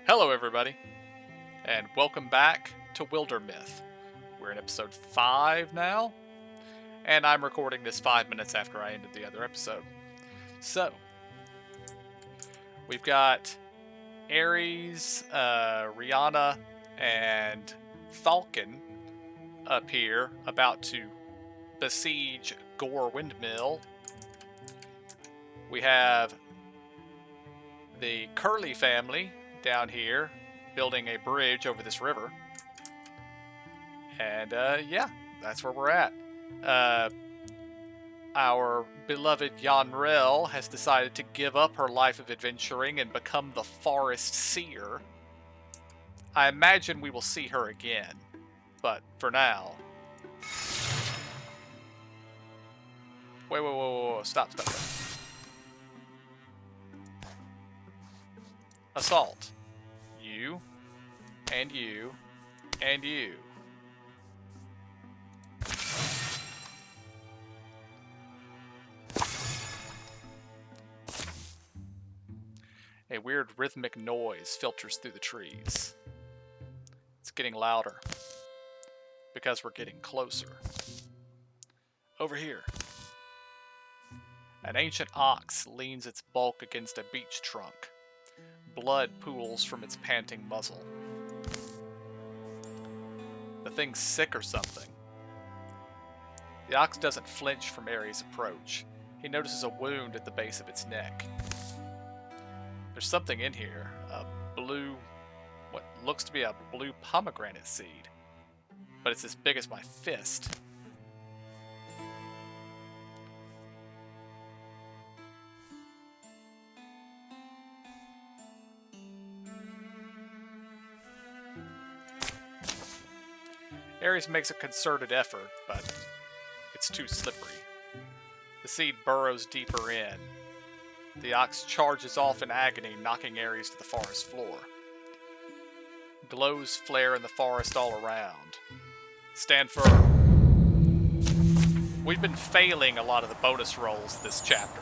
Hello, everybody, and welcome back to Wildermyth. We're in episode 5 now, and I'm recording this 5 minutes after I ended the other episode. So, we've got Ares, Rihanna, and Falcon up here about to besiege Gore Windmill. We have the Curly family down here building a bridge over this river. And yeah, that's where we're at. Our beloved Yanrel has decided to give up her life of adventuring and become the forest seer. I imagine we will see her again, but for now... Wait, stop. Assault. You, and you, and you. A weird rhythmic noise filters through the trees. It's getting louder because we're getting closer. Over here. An ancient ox leans its bulk against a beech trunk. Blood pools from its panting muzzle. The thing's sick or something. The ox doesn't flinch from Ares' approach. He notices a wound at the base of its neck. There's something in here. A blue... what looks to be a blue pomegranate seed. But it's as big as my fist. Ares makes a concerted effort, but it's too slippery. The seed burrows deeper in. The ox charges off in agony, knocking Ares to the forest floor. Glows flare in the forest all around. Stand firm. We've been failing a lot of the bonus rolls this chapter.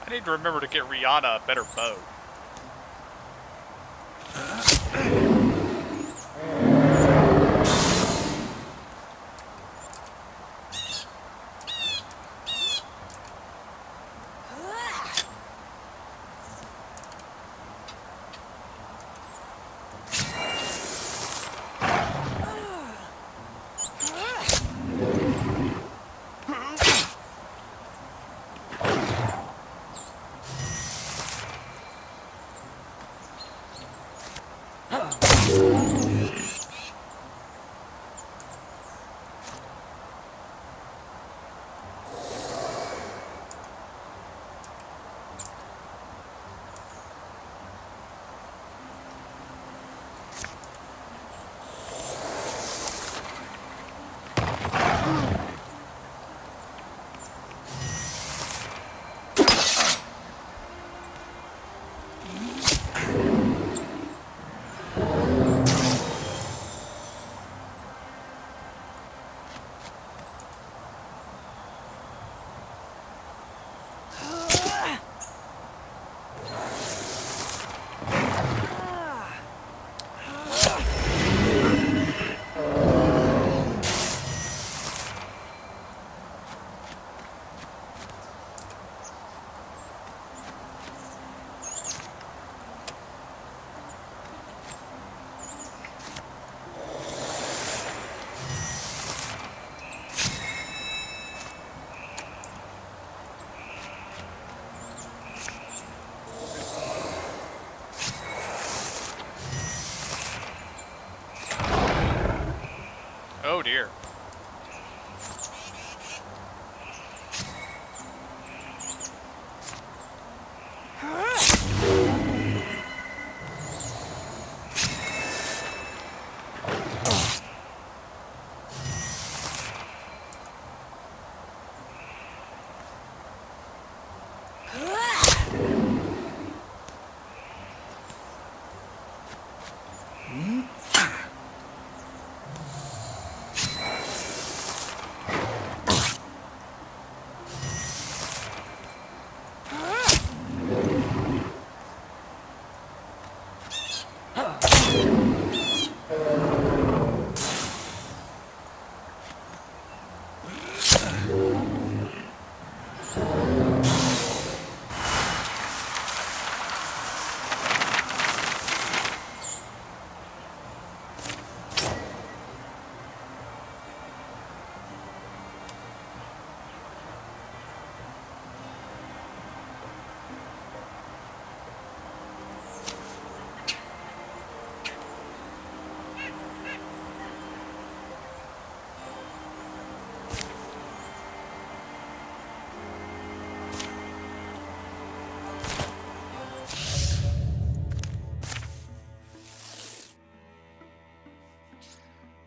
I need to remember to get Rihanna a better bow.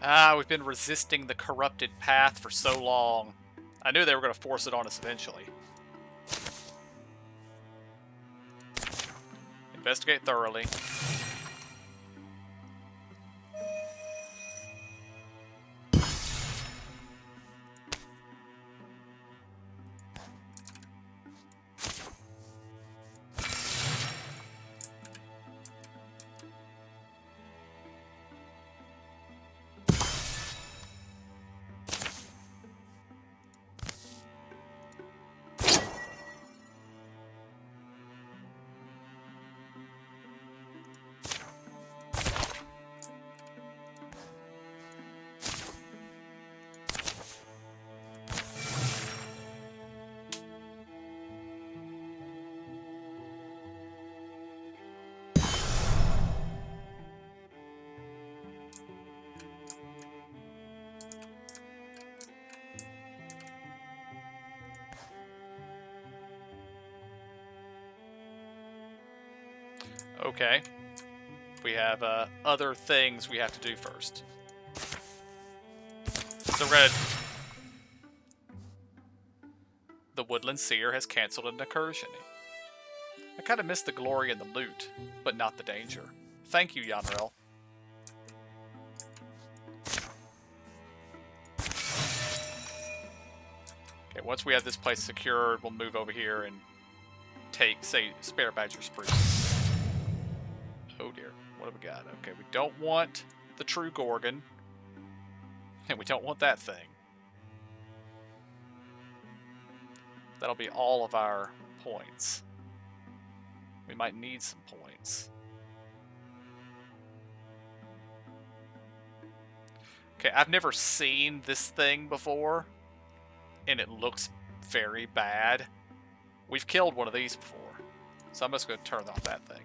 Ah, we've been resisting the corrupted path for so long. I knew they were going to force it on us eventually. Investigate thoroughly. Okay. We have other things we have to do first. So Red, the Woodland Seer has cancelled an incursion. I kind of miss the glory and the loot, but not the danger. Thank you, Yanrel. Okay, once we have this place secured, we'll move over here and take, say, Spare Badger Spruce. Oh dear, what have we got? Okay, we don't want the True Gorgon, and we don't want that thing. That'll be all of our points. We might need some points. Okay, I've never seen this thing before, and it looks very bad. We've killed one of these before, so I'm just going to turn off that thing.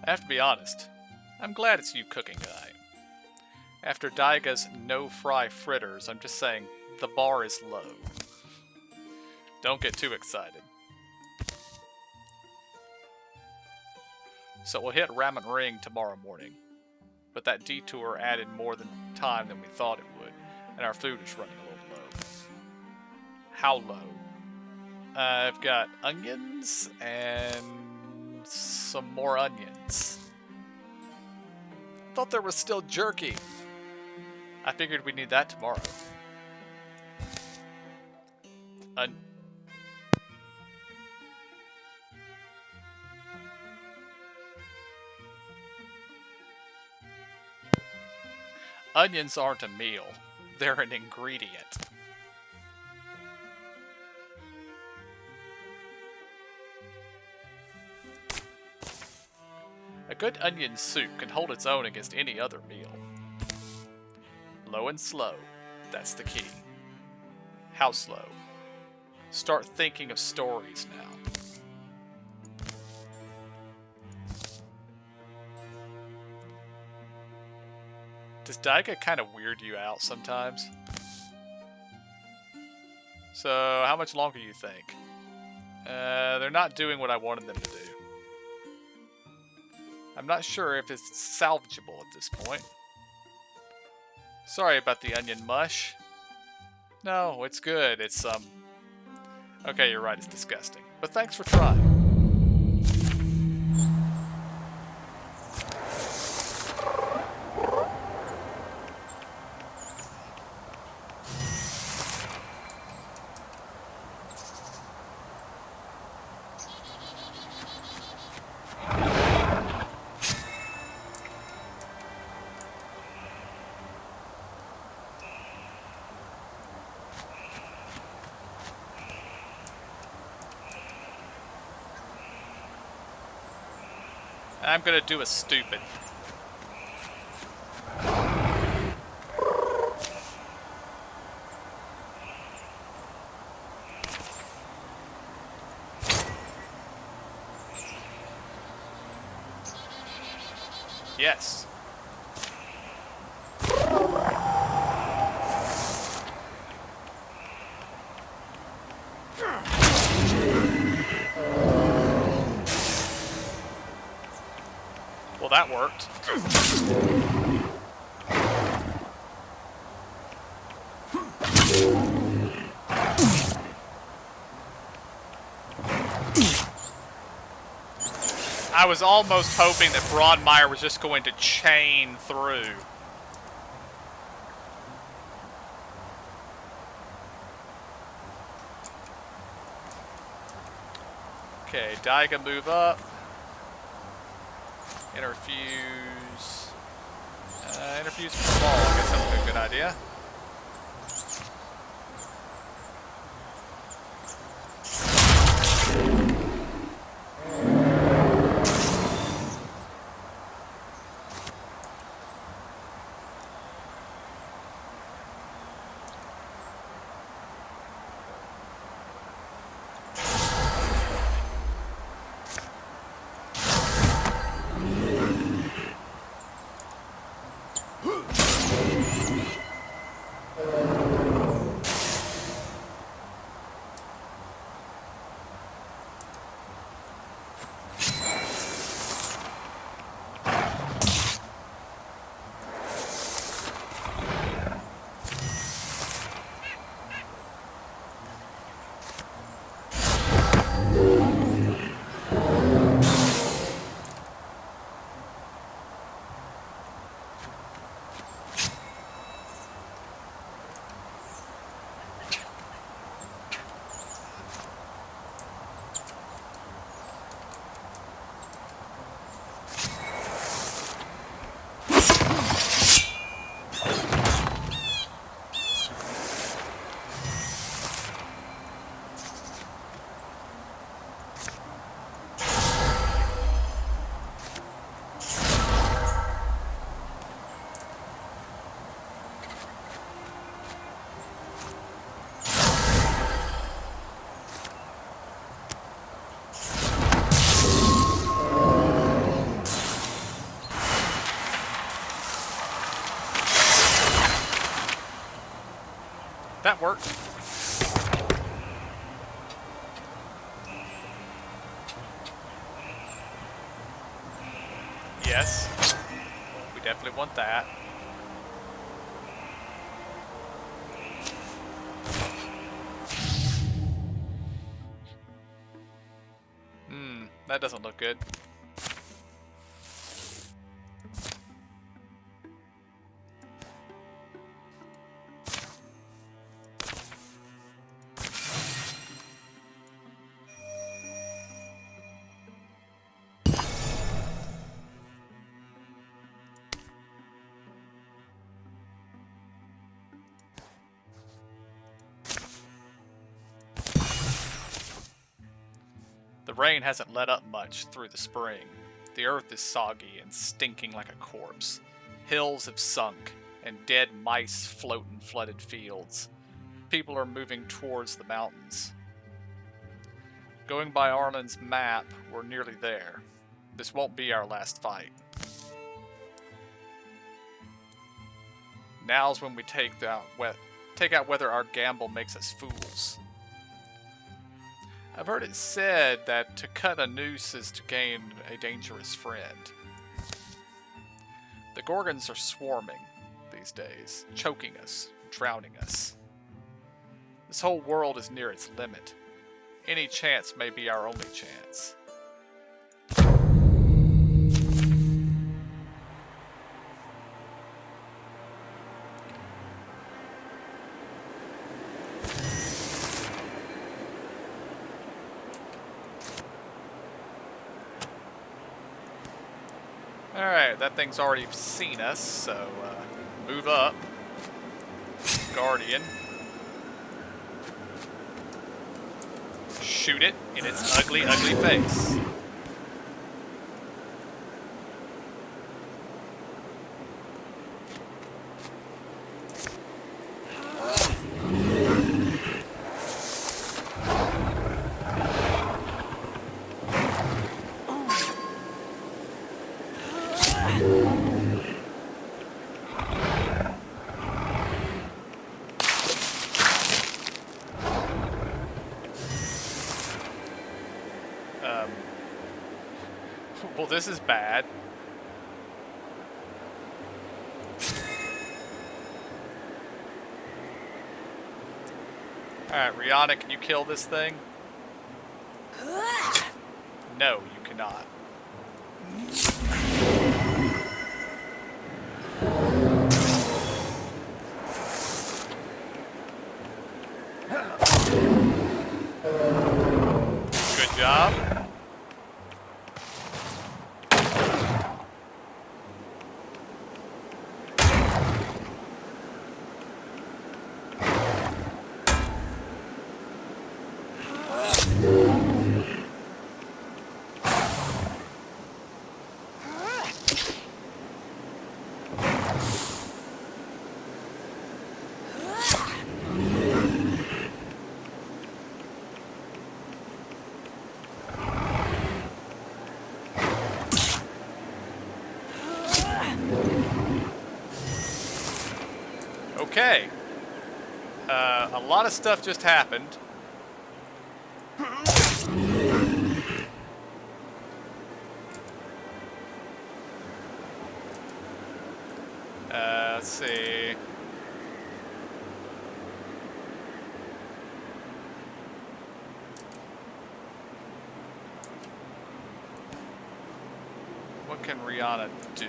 I have to be honest, I'm glad it's you cooking tonight. After Daiga's no-fry fritters, I'm just saying, the bar is low. Don't get too excited. So we'll hit Ramen Ring tomorrow morning. But that detour added more time than we thought it would, and our food is running a little low. How low? I've got onions and some more onions. Thought there was still jerky. I figured we'd need that tomorrow. Onions aren't a meal. They're an ingredient. A good onion soup can hold its own against any other meal. Low and slow. That's the key. How slow? Start thinking of stories now. Does Daiga kind of weird you out sometimes? So, how much longer do you think? They're not doing what I wanted them to do. I'm not sure if it's salvageable at this point. Sorry about the onion mush. No, it's good. It's, Okay, you're right, it's disgusting. But thanks for trying. I'm gonna do a stupid. Yes. Well, that worked. I was almost hoping that Broadmeyer was just going to chain through. Okay, Daiga move up. Interfuse. Interfuse for the ball. I guess that's a good idea. That worked. Yes. We definitely want that. That doesn't look good. The rain hasn't let up much through the spring. The earth is soggy and stinking like a corpse. Hills have sunk, and dead mice float in flooded fields. People are moving towards the mountains. Going by Arlen's map, we're nearly there. This won't be our last fight. Now's when we take out whether our gamble makes us fools. I've heard it said that to cut a noose is to gain a dangerous friend. The Gorgons are swarming these days, choking us, drowning us. This whole world is near its limit. Any chance may be our only chance. Alright, that thing's already seen us, so move up. Guardian. Shoot it in its ugly, ugly face. Well, this is bad. Alright, Rihanna, can you kill this thing? No, you cannot. Good job. Okay. A lot of stuff just happened. Let's see. What can Rihanna do?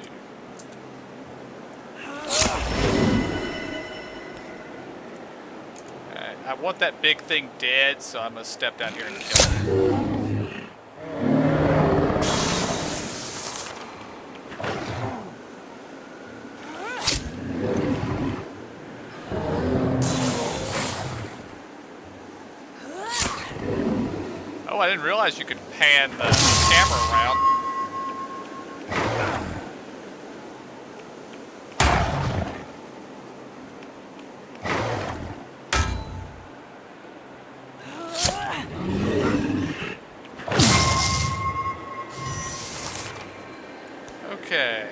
I want that big thing dead, so I'm gonna step down here and kill it. Oh, I didn't realize you could pan the camera around. Okay,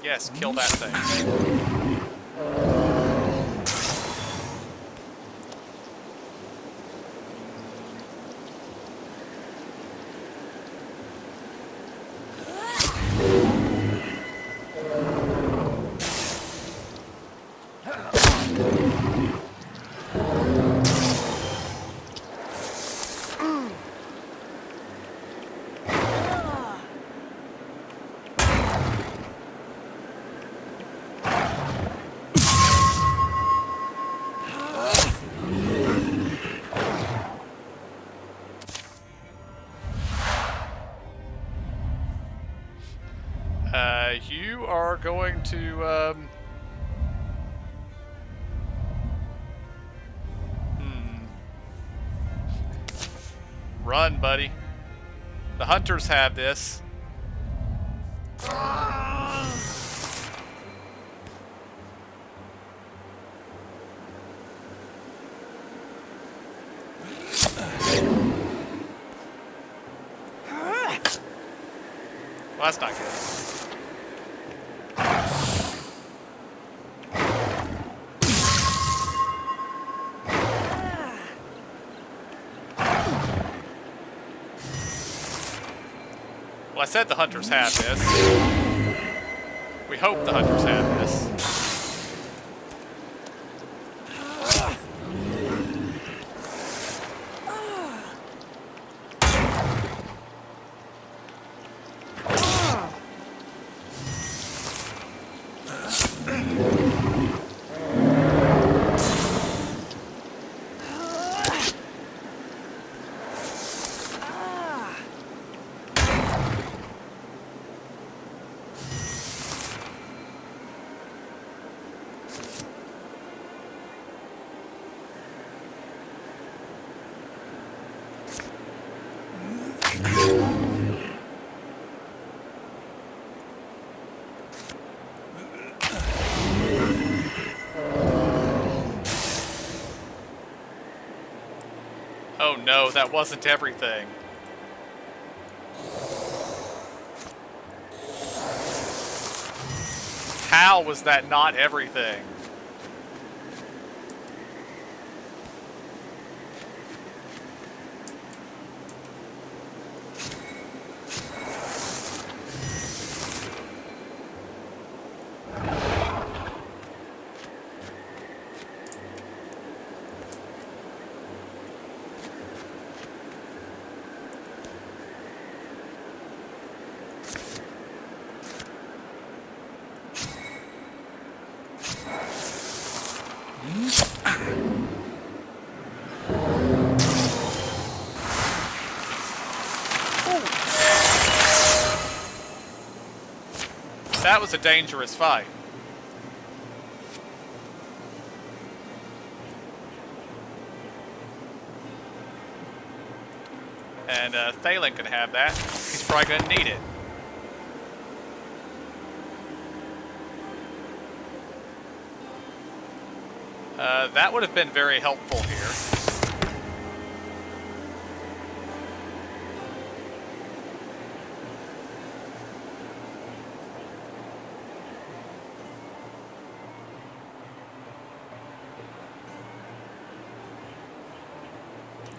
yes, kill that thing. You are going to, Run, buddy. The hunters have this. Well, that's not good. Well, I said the hunters have this. We hope the hunters have this. Oh no, that wasn't everything. How was that not everything? That was a dangerous fight. And Thalen can have that. He's probably going to need it. That would have been very helpful here.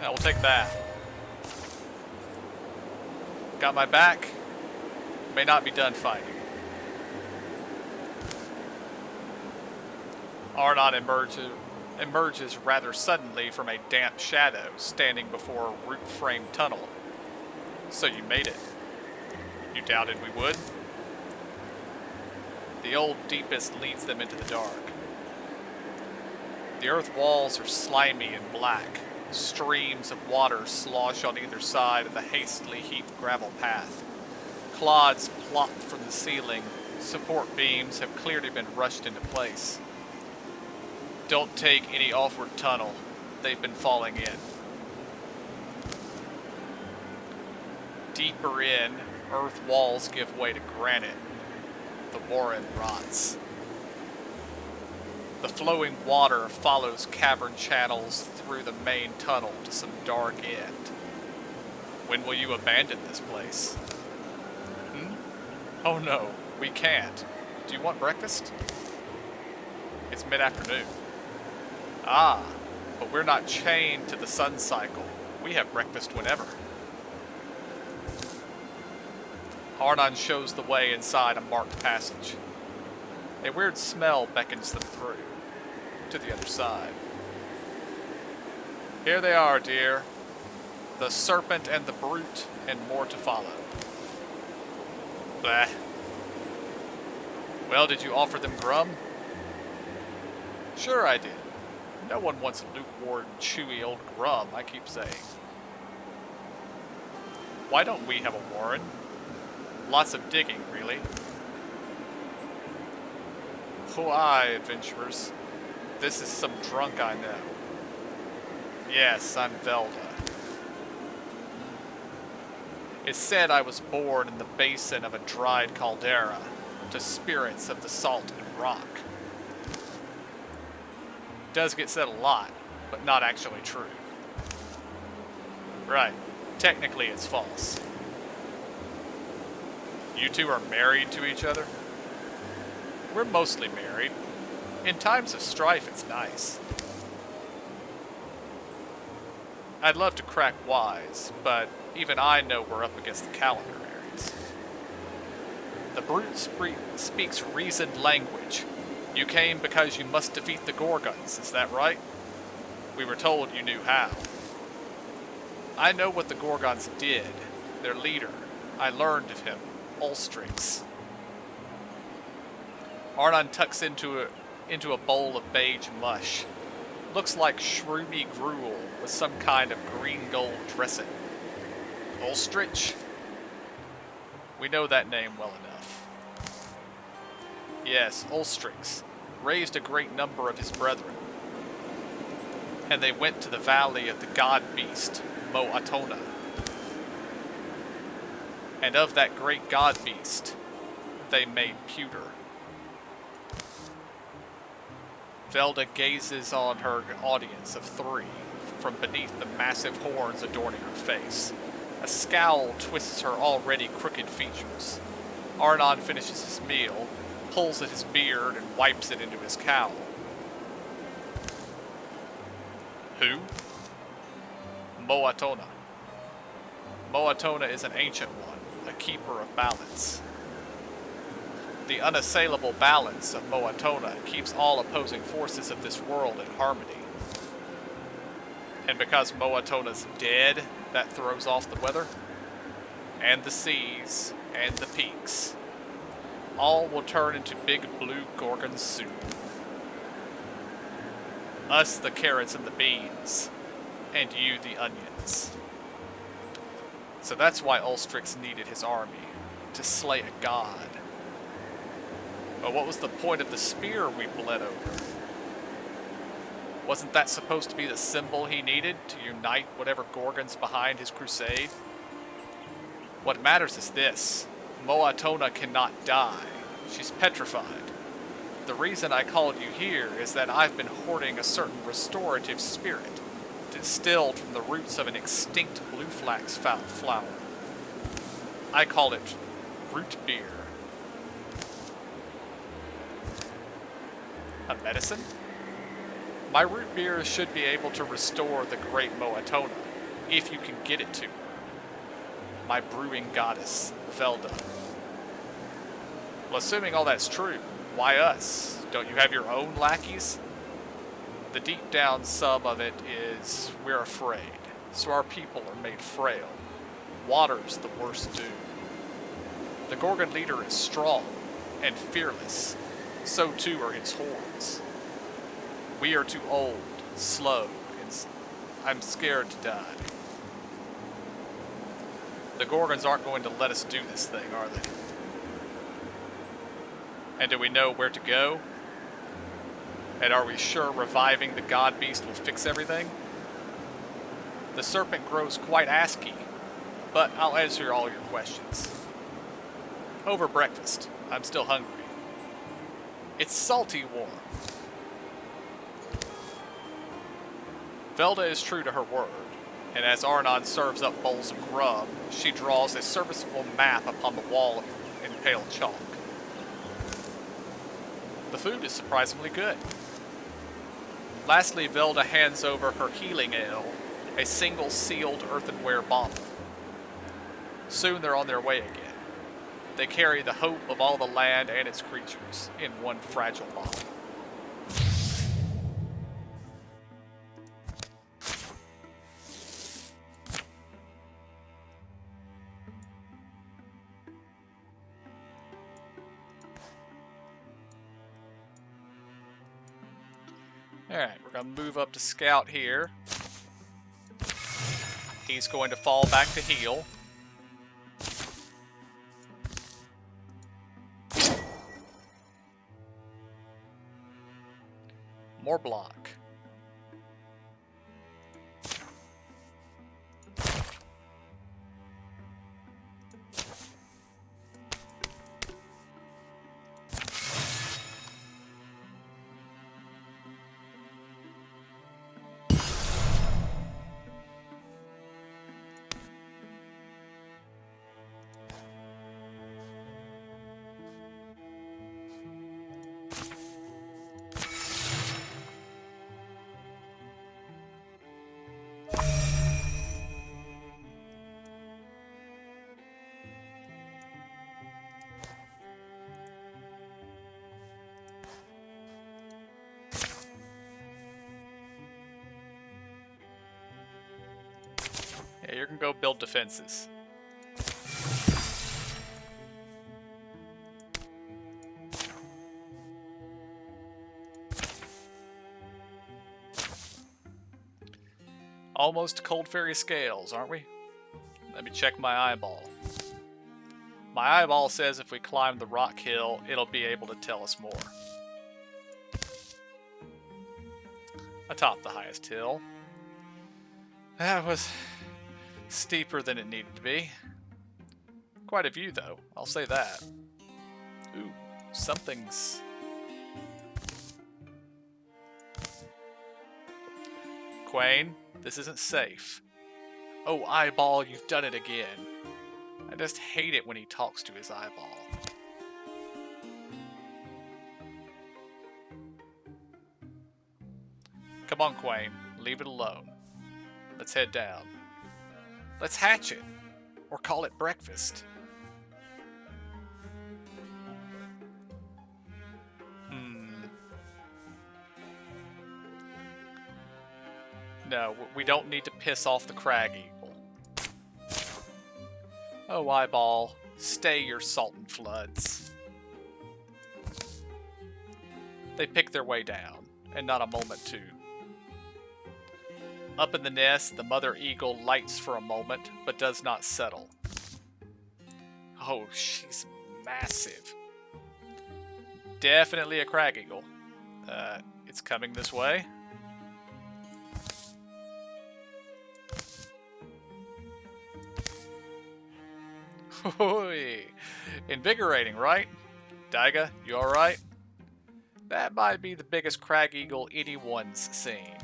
Yeah, we'll take that. Got my back. May not be done fighting. Arnon emerges rather suddenly from a damp shadow, standing before a root-framed tunnel. So you made it. You doubted we would? The old deepest leads them into the dark. The earth walls are slimy and black. Streams of water slosh on either side of the hastily heaped gravel path. Clods plop from the ceiling. Support beams have clearly been rushed into place. Don't take any offward tunnel. They've been falling in. Deeper in, earth walls give way to granite. The warren rots. The flowing water follows cavern channels through the main tunnel to some dark end. When will you abandon this place? Oh no, we can't. Do you want breakfast? It's mid-afternoon. Ah, but we're not chained to the sun cycle. We have breakfast whenever. Arnon shows the way inside a marked passage. A weird smell beckons them through, to the other side. Here they are, dear. The serpent and the brute, and more to follow. Blah. Well, did you offer them grub? Sure I did. No one wants lukewarm, chewy old grub, I keep saying. Why don't we have a warren? Lots of digging, really. Oh, aye, adventurers. This is some drunk I know. Yes, I'm Velda. It's said I was born in the basin of a dried caldera to spirits of the salt and rock. Does get said a lot, but not actually true. Right. Technically it's false. You two are married to each other? We're mostly married. In times of strife, it's nice. I'd love to crack wise, but even I know we're up against the calendar Aries. The brute speaks reasoned language. You came because you must defeat the Gorgons, is that right? We were told you knew how. I know what the Gorgons did. Their leader. I learned of him. Ulstrix. Arnon tucks into a bowl of beige mush. Looks like shroomy gruel with some kind of green-gold dressing. Ulstrich? We know that name well enough. Yes, Ulstrix raised a great number of his brethren. And they went to the valley of the god-beast, Mo'atona. And of that great god-beast, they made pewter. Velda gazes on her audience of three from beneath the massive horns adorning her face. A scowl twists her already crooked features. Arnon finishes his meal, pulls at his beard, and wipes it into his cowl. Who? Mo'atona. Mo'atona is an ancient one, a keeper of balance. The unassailable balance of Mo'atona keeps all opposing forces of this world in harmony. And because Mo'atona's dead, that throws off the weather, and the seas, and the peaks. All will turn into big blue Gorgon soup. Us the carrots and the beans, and you the onions. So that's why Ulstrix needed his army, to slay a god. But what was the point of the spear we bled over? Wasn't that supposed to be the symbol he needed to unite whatever Gorgon's behind his crusade? What matters is this. Mo'atona cannot die. She's petrified. The reason I called you here is that I've been hoarding a certain restorative spirit, distilled from the roots of an extinct blue flax flower. I call it root beer. A medicine? My root beer should be able to restore the great Mo'atona, if you can get it to her. My brewing goddess, Velda. Well, assuming all that's true, why us? Don't you have your own lackeys? The deep down sum of it is, we're afraid, so our people are made frail. Water's the worst doom. The Gorgon leader is strong and fearless. So too are his hordes. We are too old, slow, and I'm scared to die. The Gorgons aren't going to let us do this thing, are they? And do we know where to go? And are we sure reviving the god beast will fix everything? The serpent grows quite ASCII, but I'll answer all your questions. Over breakfast. I'm still hungry. It's salty warm. Velda is true to her word, and as Arnon serves up bowls of grub, she draws a serviceable map upon the wall in pale chalk. The food is surprisingly good. Lastly, Velda hands over her healing ale, a single sealed earthenware bottle. Soon they're on their way again. They carry the hope of all the land and its creatures in one fragile bottle. Alright, we're going to move up to Scout here. He's going to fall back to heal. or block. Yeah, you're gonna go build defenses. Almost Cold Fairy Scales, aren't we? Let me check my eyeball. My eyeball says if we climb the rock hill, it'll be able to tell us more. Atop the highest hill. That was steeper than it needed to be. Quite a view, though. I'll say that. Ooh, something's... Quain, this isn't safe. Oh, eyeball, you've done it again. I just hate it when he talks to his eyeball. Come on, Quain. Leave it alone. Let's head down. Let's hatch it. Or call it breakfast. No, we don't need to piss off the crag eagle. Oh, eyeball. Stay your Sultan floods. They pick their way down, and not a moment too. Up in the nest, the mother eagle lights for a moment, but does not settle. Oh, she's massive. Definitely a crag eagle. It's coming this way. Invigorating, right? Daiga, you alright? That might be the biggest crag eagle anyone's seen.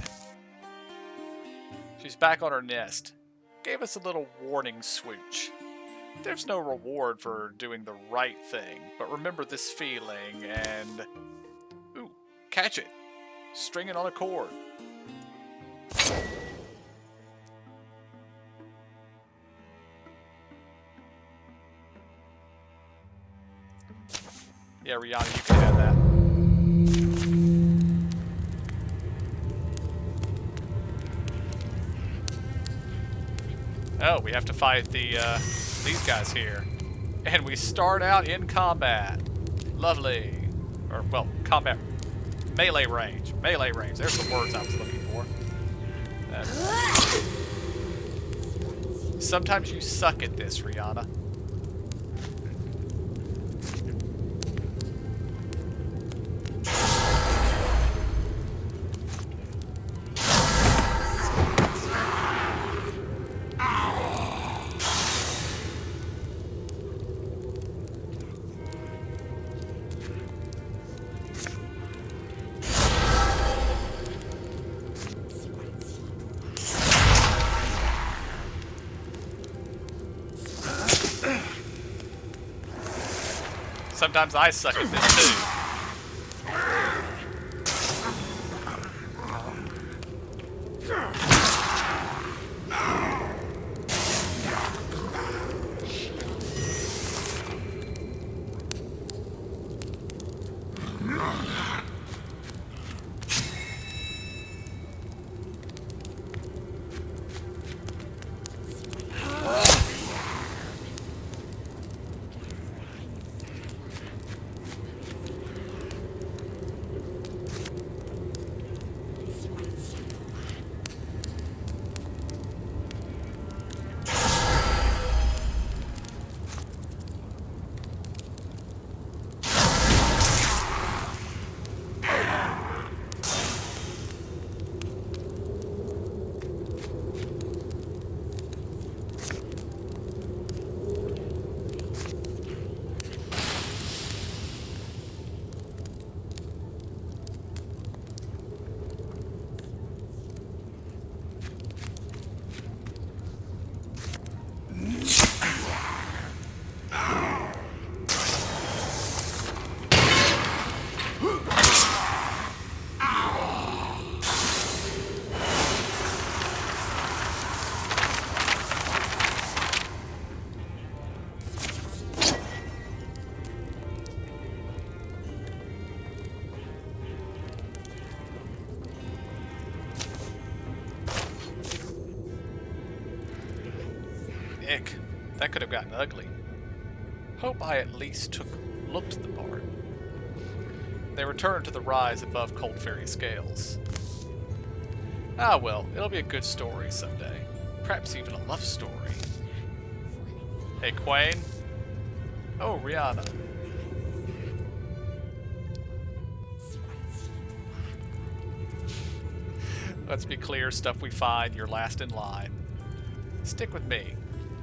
She's back on her nest. Gave us a little warning swooch. There's no reward for doing the right thing, but remember this feeling and... Ooh, catch it. String it on a cord. Yeah, Rihanna, you can have that. Oh, we have to fight these guys here. And we start out in combat. Lovely. Or, well, combat. Melee range. Melee range. There's the words I was looking for. Sometimes you suck at this, Rihanna. Sometimes I suck at this too. Ick. That could have gotten ugly. Hope I at least looked the part. They returned to the rise above Cold Fairy scales. Ah well, it'll be a good story someday. Perhaps even a love story. Hey, Quain. Oh, Rihanna. Let's be clear, stuff we find, you're last in line. Stick with me.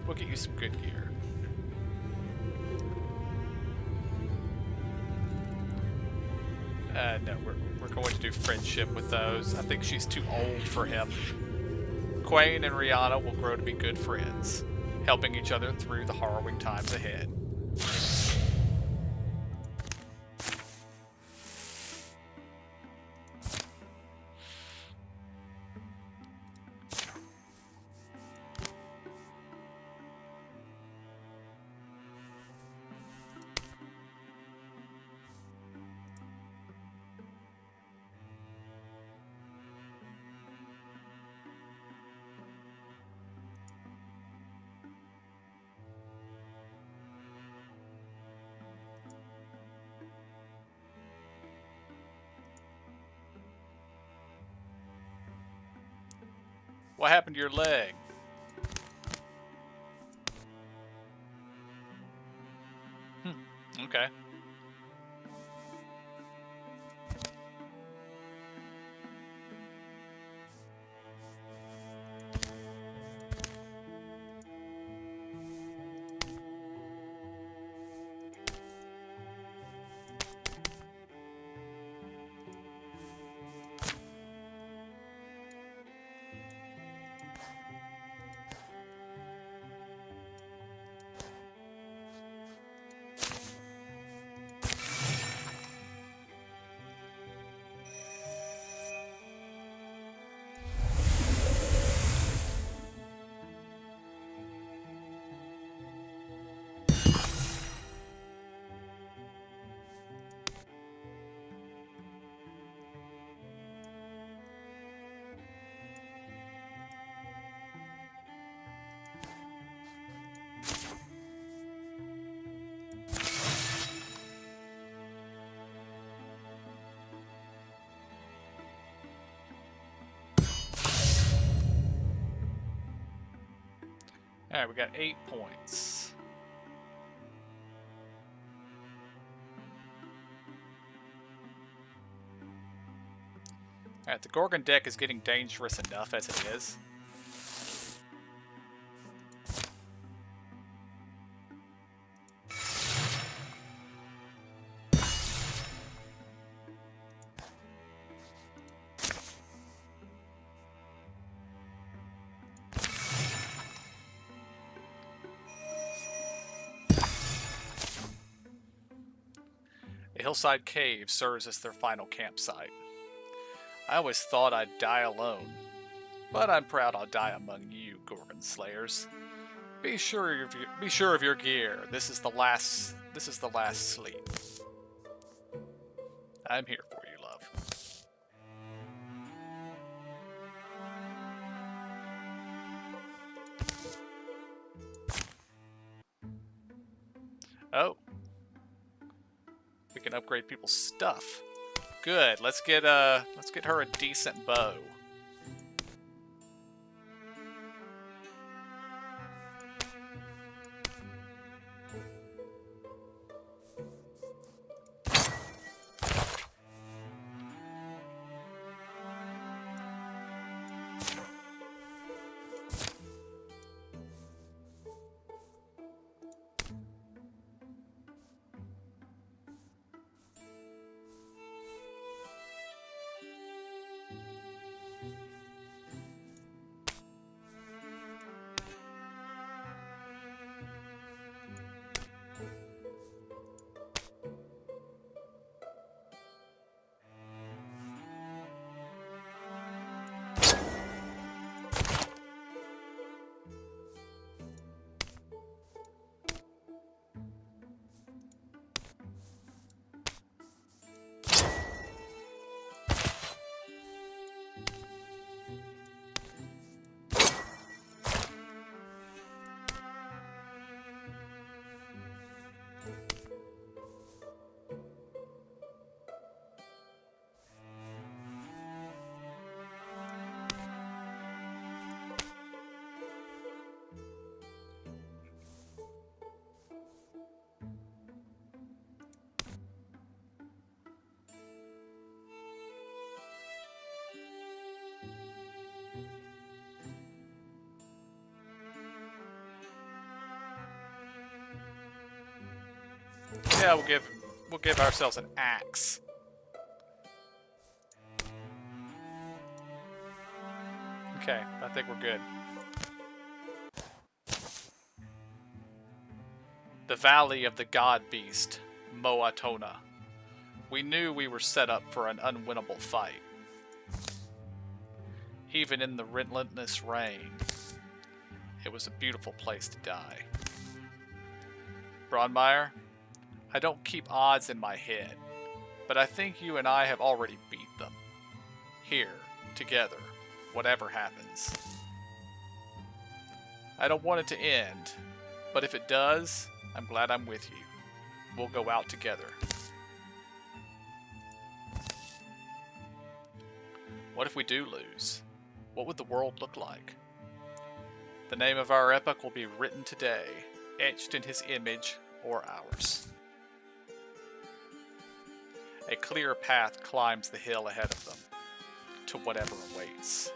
We'll get you some good gear. No, we're going to do friendship with those. I think she's too old for him. Quain and Rihanna will grow to be good friends, helping each other through the harrowing times ahead. What happened to your leg? Okay. Alright, we got 8 points. Alright, the Gorgon deck is getting dangerous enough as it is. A hillside cave serves as their final campsite. I always thought I'd die alone, but I'm proud I'll die among you, Gorgon Slayers. Be sure of your gear. This is the last sleep. I'm here for you, love. Oh. We can upgrade people's stuff. Good. Let's get her a decent bow. Yeah, we'll give ourselves an axe. Okay, I think we're good. The Valley of the God Beast, Moatona. We knew we were set up for an unwinnable fight. Even in the relentless rain, it was a beautiful place to die. Bronmeyer, I don't keep odds in my head, but I think you and I have already beat them. Here, together, whatever happens. I don't want it to end, but if it does, I'm glad I'm with you. We'll go out together. What if we do lose? What would the world look like? The name of our epoch will be written today, etched in his image or ours. A clear path climbs the hill ahead of them, to whatever awaits.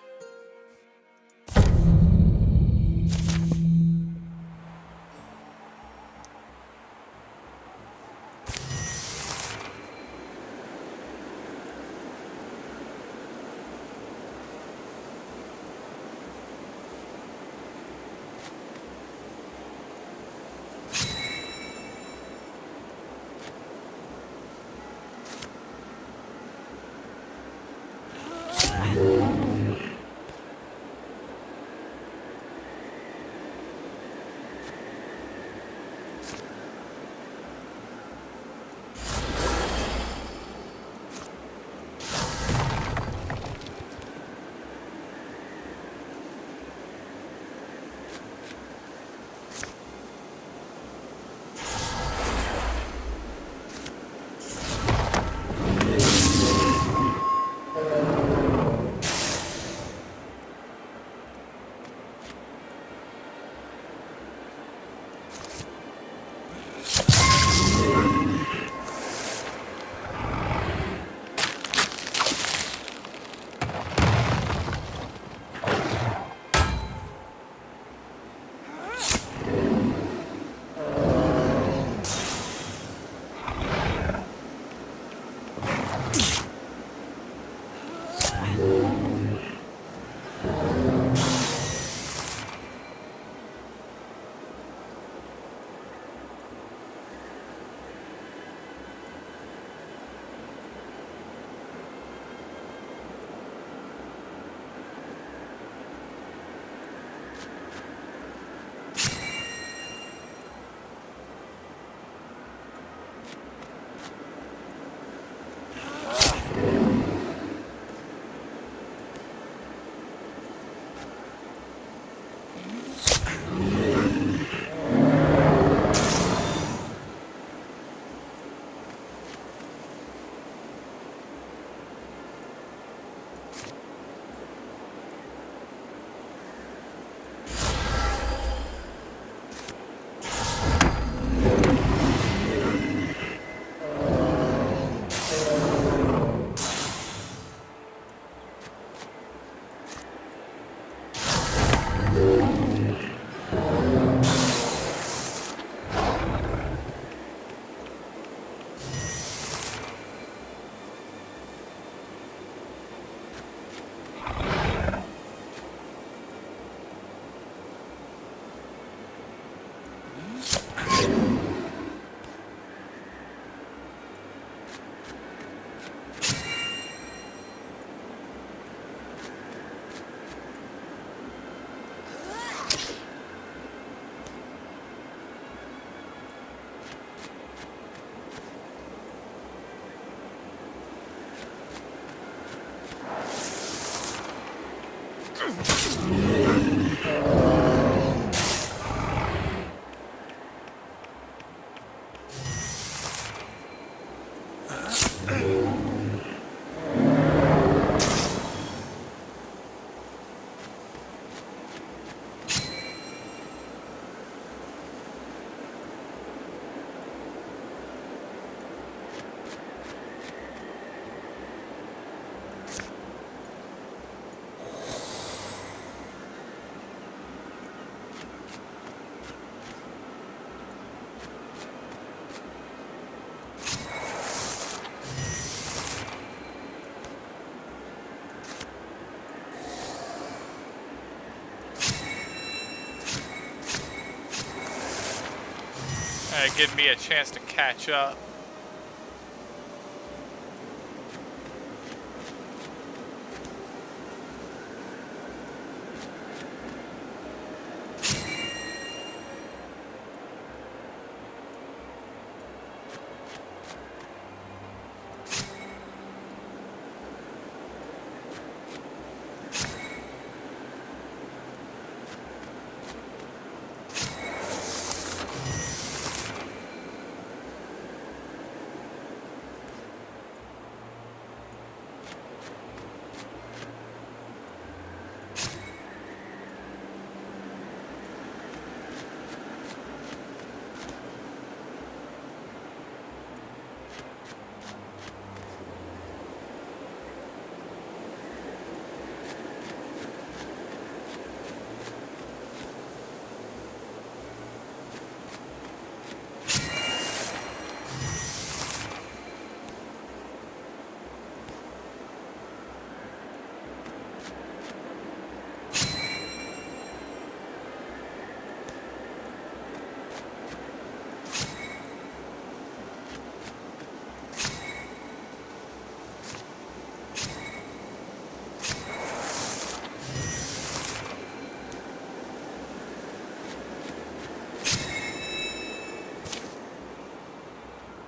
Give me a chance to catch up.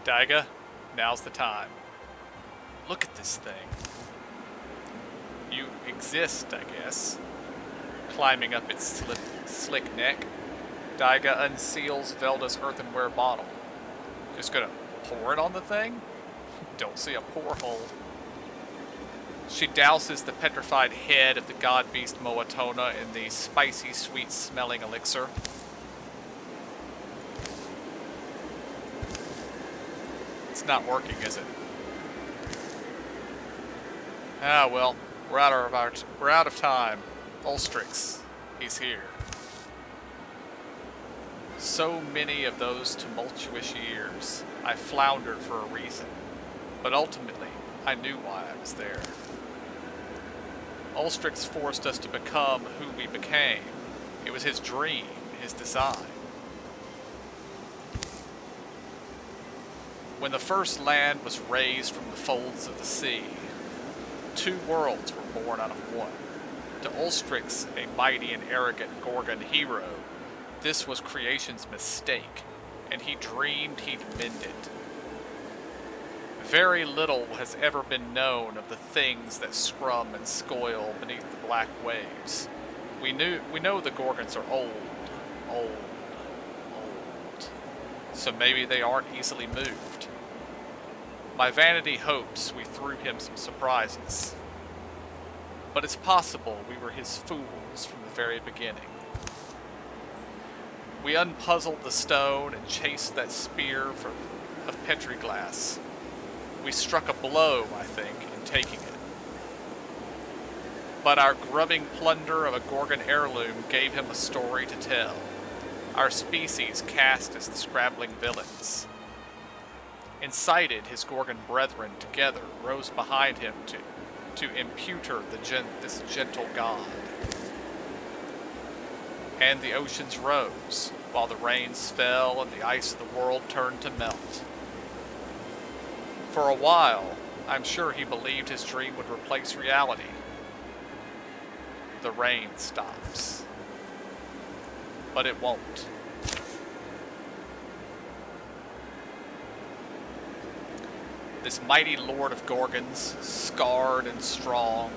Daiga, now's the time. Look at this thing. You exist, I guess. Climbing up its slick neck, Daiga unseals Velda's earthenware bottle. Just gonna pour it on the thing? Don't see a pour hole. She douses the petrified head of the god beast Moatona in the spicy, sweet-smelling elixir. It's not working, is it? Ah, well, we're out of time. Ulstrix, he's here. So many of those tumultuous years, I floundered for a reason, but ultimately, I knew why I was there. Ulstrix forced us to become who we became. It was his dream, his design. When the first land was raised from the folds of the sea, two worlds were born out of one. To Ulstrix, a mighty and arrogant Gorgon hero, this was creation's mistake, and he dreamed he'd mend it. Very little has ever been known of the things that scrum and scoil beneath the black waves. We know the Gorgons are old. So maybe they aren't easily moved. My vanity hopes we threw him some surprises. But it's possible we were his fools from the very beginning. We unpuzzled the stone and chased that spear of petriglass. We struck a blow, I think, in taking it. But our grubbing plunder of a Gorgon heirloom gave him a story to tell. Our species cast as the scrabbling villains. Incited, his Gorgon brethren together rose behind him to imputer this gentle god. And the oceans rose, while the rains fell and the ice of the world turned to melt. For a while, I'm sure he believed his dream would replace reality. The rain stops. But it won't. This mighty lord of Gorgons, scarred and strong,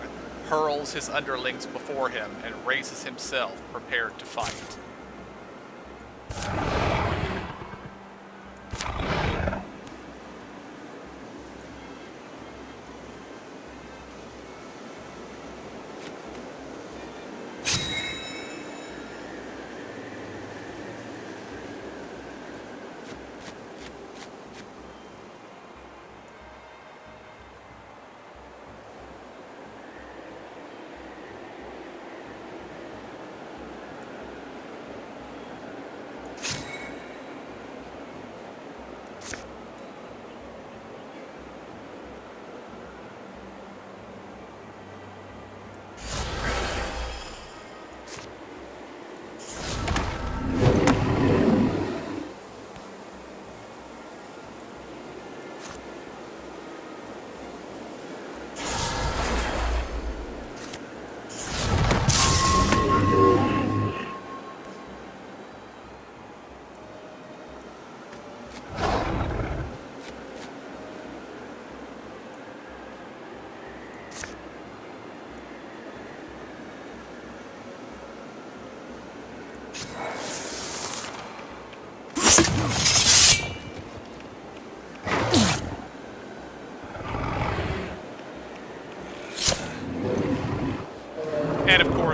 hurls his underlings before him and raises himself prepared to fight.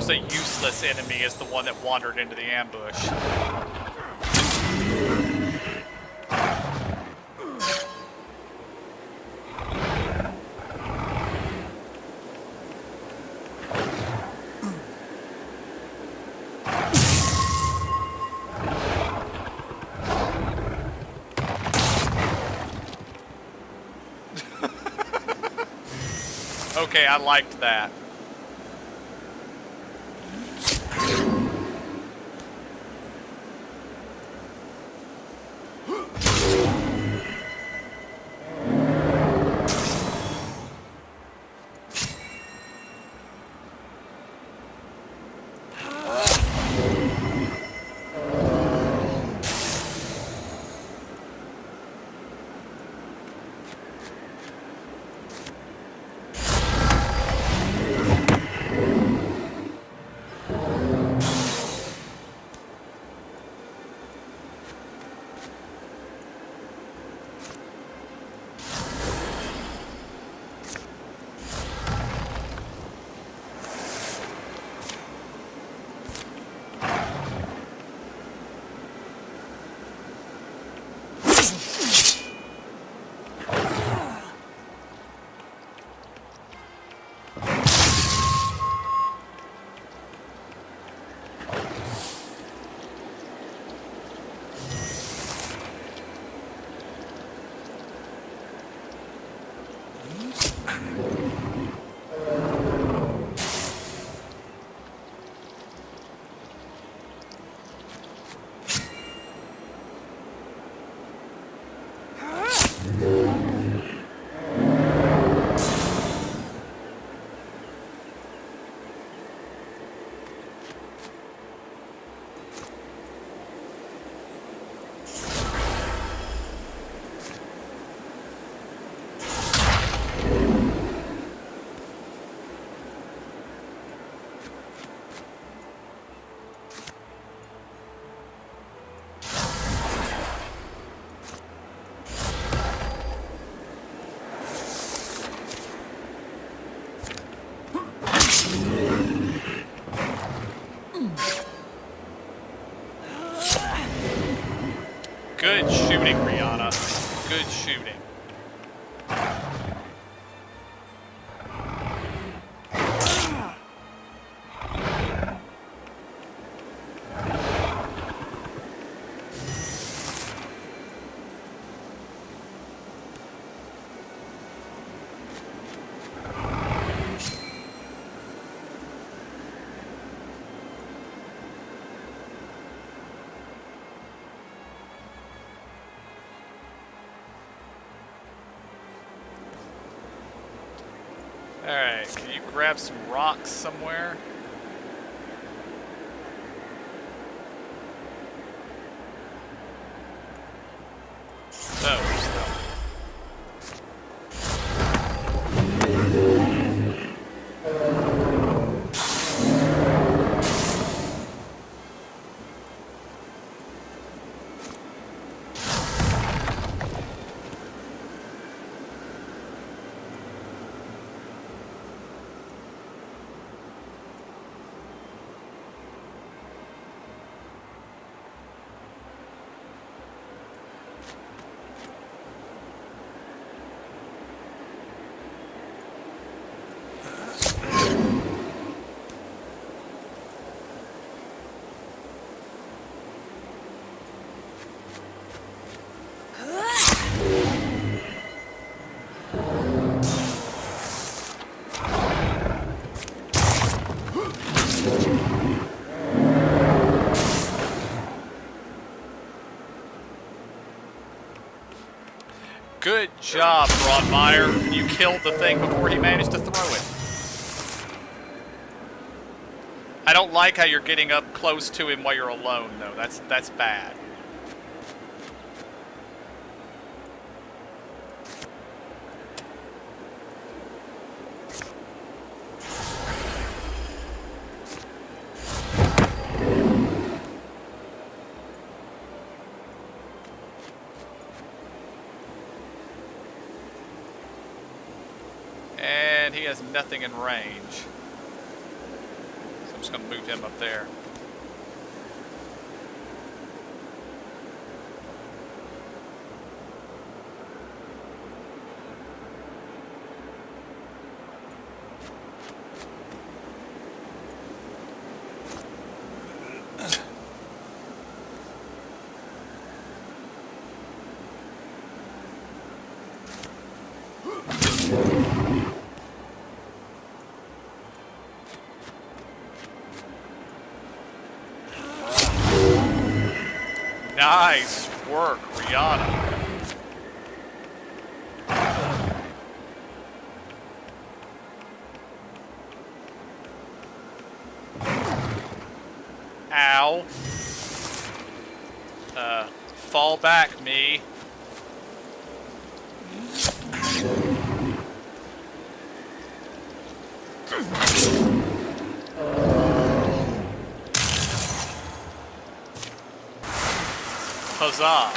course, a useless enemy is the one that wandered into the ambush. Okay, I liked that. Good shooting, Rihanna. Good shooting. Alright, can you grab some rocks somewhere? No, still. Good job, Broadmeyer. You killed the thing before he managed to throw it. I don't like how you're getting up close to him while you're alone, though. That's bad. And he has nothing in range. So I'm just just going to move him up there. Nice work, Rihanna. Ow. Fall back, me. Huzzah.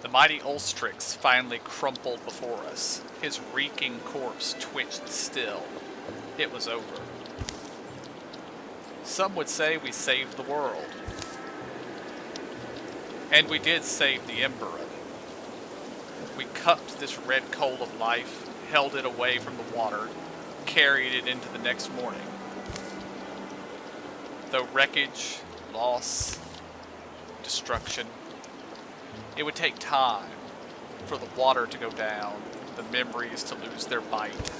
The mighty Ulstrix finally crumpled before us. His reeking corpse twitched still. It was over. Some would say we saved the world. And we did save the Emperor. We cupped this red coal of life, held it away from the water, carried it into the next morning. Though wreckage, loss, destruction, it would take time for the water to go down, the memories to lose their bite,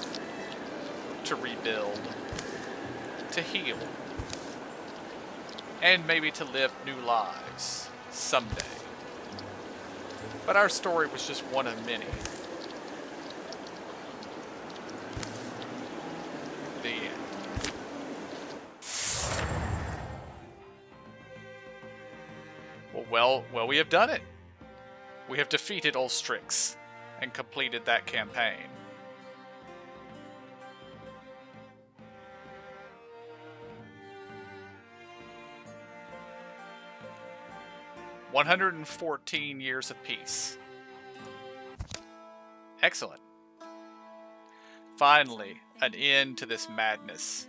to rebuild, to heal, and maybe to live new lives someday. But our story was just one of many. The end. Well, we have done it. We have defeated Ulstrix and completed that campaign. "114 years of peace." Excellent. Finally, an end to this madness.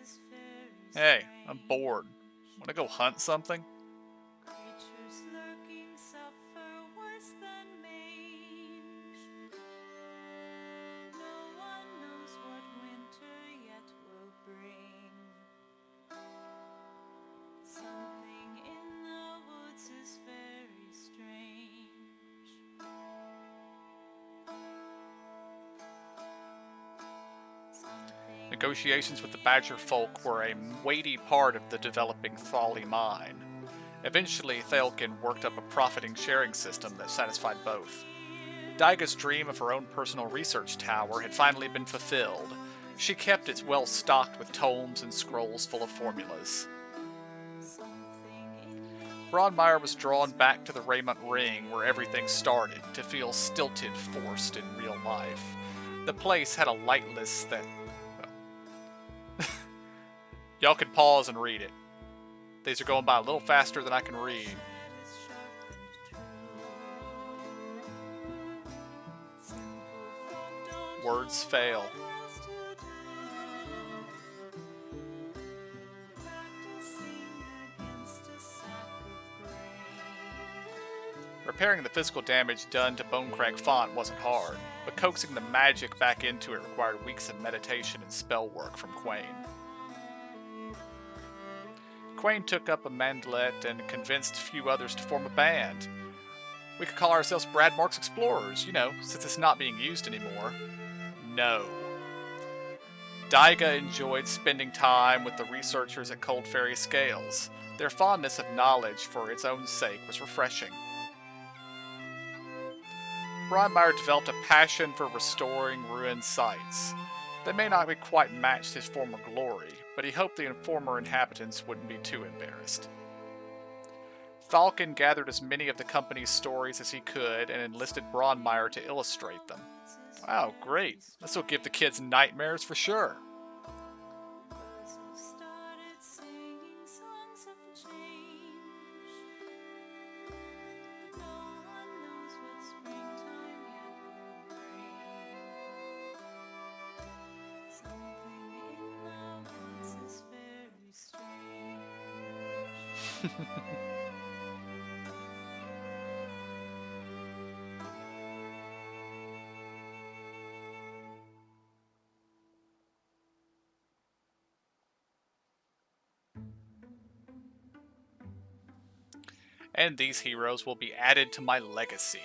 Hey, I'm bored. Wanna go hunt something? Negotiations with the Badger folk were a weighty part of the developing Thali mine. Eventually, Thalkin worked up a profiting sharing system that satisfied both. Daiga's dream of her own personal research tower had finally been fulfilled. She kept it well stocked with tomes and scrolls full of formulas. Bronmeyer was drawn back to the Raymond Ring where everything started, to feel stilted, forced in real life. The place had a lightless that... Y'all can pause and read it. These are going by a little faster than I can read. Words fail. Repairing the physical damage done to Bonecrag Font wasn't hard, but coaxing the magic back into it required weeks of meditation and spell work from Quain. Quain took up a mandolette and convinced a few others to form a band. We could call ourselves Brad Marks Explorers, you know, since it's not being used anymore. No. Daiga enjoyed spending time with the researchers at Cold Fairy Scales. Their fondness of knowledge for its own sake was refreshing. Bronmeyer developed a passion for restoring ruined sites. They may not have quite matched his former glory, but he hoped the former inhabitants wouldn't be too embarrassed. Falcon gathered as many of the company's stories as he could and enlisted Braunmeyer to illustrate them. Wow, great. This will give the kids nightmares for sure. And these heroes will be added to my legacy.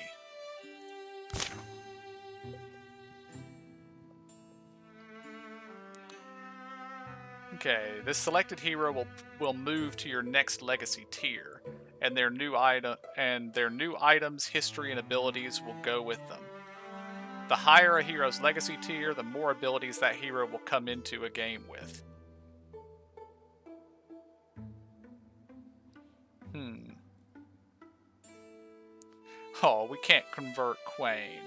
Okay, this selected hero will move to your next legacy tier, and their new items, history, and abilities will go with them. The higher a hero's legacy tier, the more abilities that hero will come into a game with. Oh, we can't convert Quain.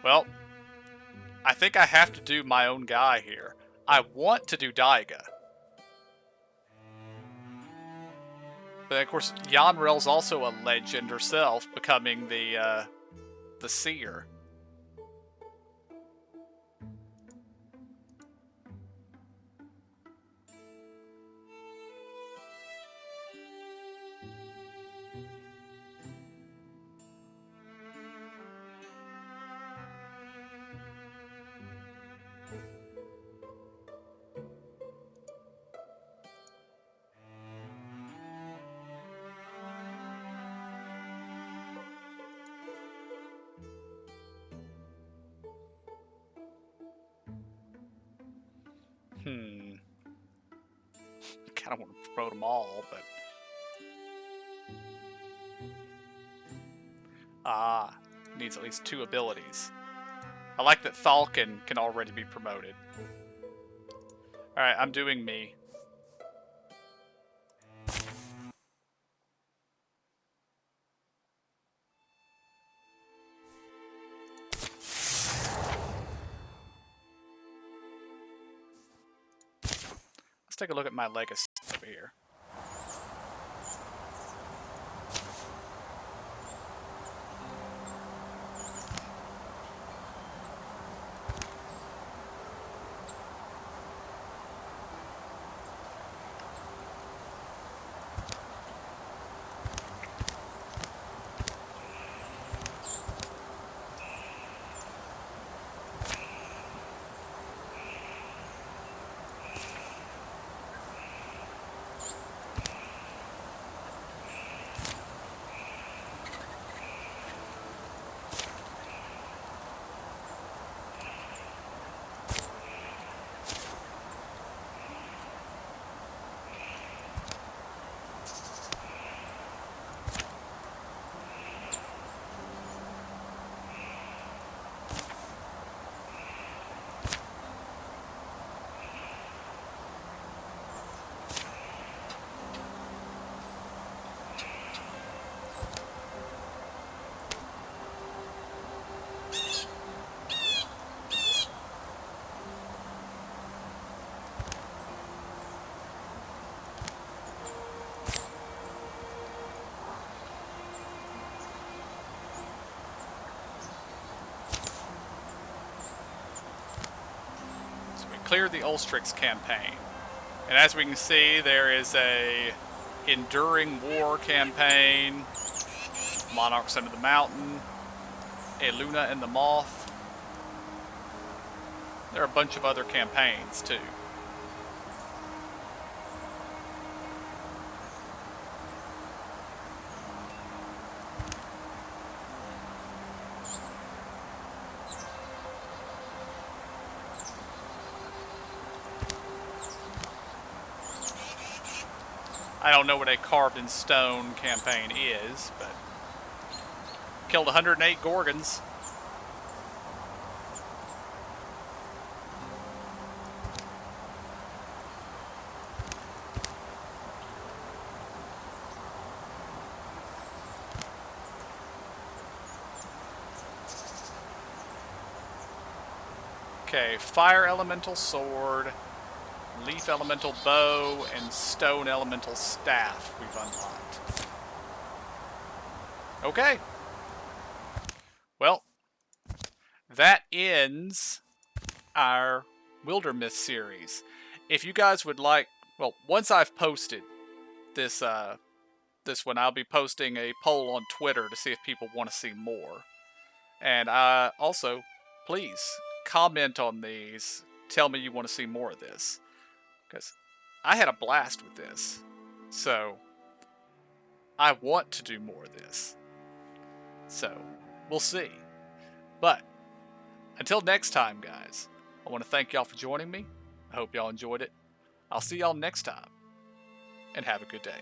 Well, I think I have to do my own guy here. I want to do Daiga. But of course, Yanrel's also a legend herself, becoming the seer. Kind of want to promote them all, but... needs at least 2 abilities. I like that Falcon can already be promoted. Alright, I'm doing me. Let's take a look at my legacy over here. Cleared the Ulstrix campaign. And as we can see, there is a Enduring War campaign, Monarchs Under the Mountain, Eluna and the Moth. There are a bunch of other campaigns too. I don't know what a carved in stone campaign is, but killed 108 Gorgons. Okay, fire elemental sword, leaf elemental bow, and stone elemental staff we've unlocked. Okay. Well, that ends our Wildermyth series. If you guys would like, well, once I've posted this this one, I'll be posting a poll on Twitter to see if people want to see more. And also, please comment on these. Tell me you want to see more of this, because I had a blast with this. So I want to do more of this. So we'll see. But until next time, guys, I want to thank y'all for joining me. I hope y'all enjoyed it. I'll see y'all next time, and have a good day.